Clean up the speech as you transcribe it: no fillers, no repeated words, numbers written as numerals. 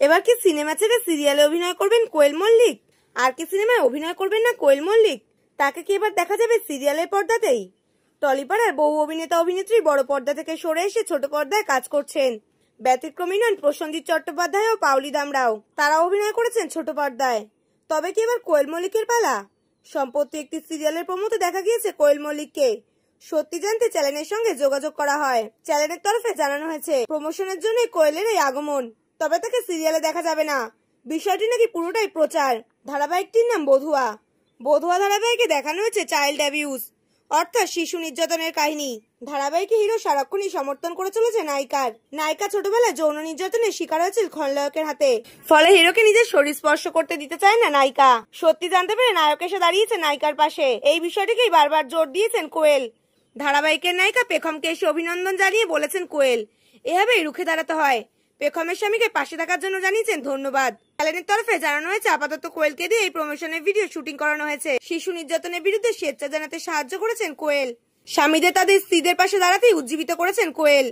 এবার কি সিনেমা ছেড়ে সিরিয়ালে অভিনয় করবেন কোয়েল মল্লিক? আর কি সিনেমায় অভিনয় করবেন না কোয়েল মল্লিক? তাকে কি এবার দেখা যাবে সিরিয়ালের পর্দাতেই? টলিপাড়ার বহু অভিনেতা অভিনেত্রী বড় পর্দা থেকে সরে এসে ছোট পর্দায় কাজ করছেন। ব্যতিক্রমী নন প্রসেনজিৎ চট্টোপাধ্যায় ও পাওলি দামরাও, তারা অভিনয় করেছেন ছোট পর্দায়। তবে কি এবার কোয়েল মল্লিকের পালা? সম্প্রতি একটি সিরিয়ালের প্রমোতে দেখা গিয়েছে কোয়েল মল্লিককে। সত্যি জানতে চ্যানেলের সঙ্গে যোগাযোগ করা হয়। চ্যানেলের তরফে জানানো হয়েছে প্রমোশনের জন্য কোয়েলের এই আগমন, তবে তাকে সিরিয়ালে দেখা যাবে না। বিষয়টি নাকি পুরোটাই প্রচার। ধারাবাহিকটির নাম বধুয়া। বধুয়া ধারাবাহিকে দেখানো হয়েছে চাইল্ড অ্যাবিউজ, অর্থাৎ শিশু নির্যাতনের কাহিনী। ধারাবাহিকে হিরো সারাক্ষণই সমর্থন করে চলেছে নায়িকার। নায়িকা ছোটবেলায় যৌন নির্যাতনের শিকার হয়েছিল খলনায়কের হাতে, ফলে হিরোকে নিজের শরীর স্পর্শ করতে দিতে চায় না নায়িকা। সত্যি জানতে পেরে নায়ক এসে দাঁড়িয়েছে নায়িকার পাশে। এই বিষয়টিকেই বারবার জোর দিয়েছেন কোয়েল। ধারাবাহিকের নায়িকা পেখমকে এসে অভিনন্দন জানিয়ে বলেছেন কোয়েল, এভাবেই রুখে দাঁড়াতে হয়। পেখমের স্বামীকে পাশে থাকার জন্য জানিয়েছেন ধন্যবাদ। চ্যানেলের তরফে জানানো হয়েছে আপাতত কোয়েলকে দিয়ে এই প্রমোশনের ভিডিও শুটিং করানো হয়েছে। শিশু নির্যাতনের বিরুদ্ধে স্বেচ্ছা জানাতে সাহায্য করেছেন কোয়েল। স্বামীদের তাদের স্ত্রীদের পাশে দাঁড়াতেই উজ্জীবিত করেছেন কোয়েল।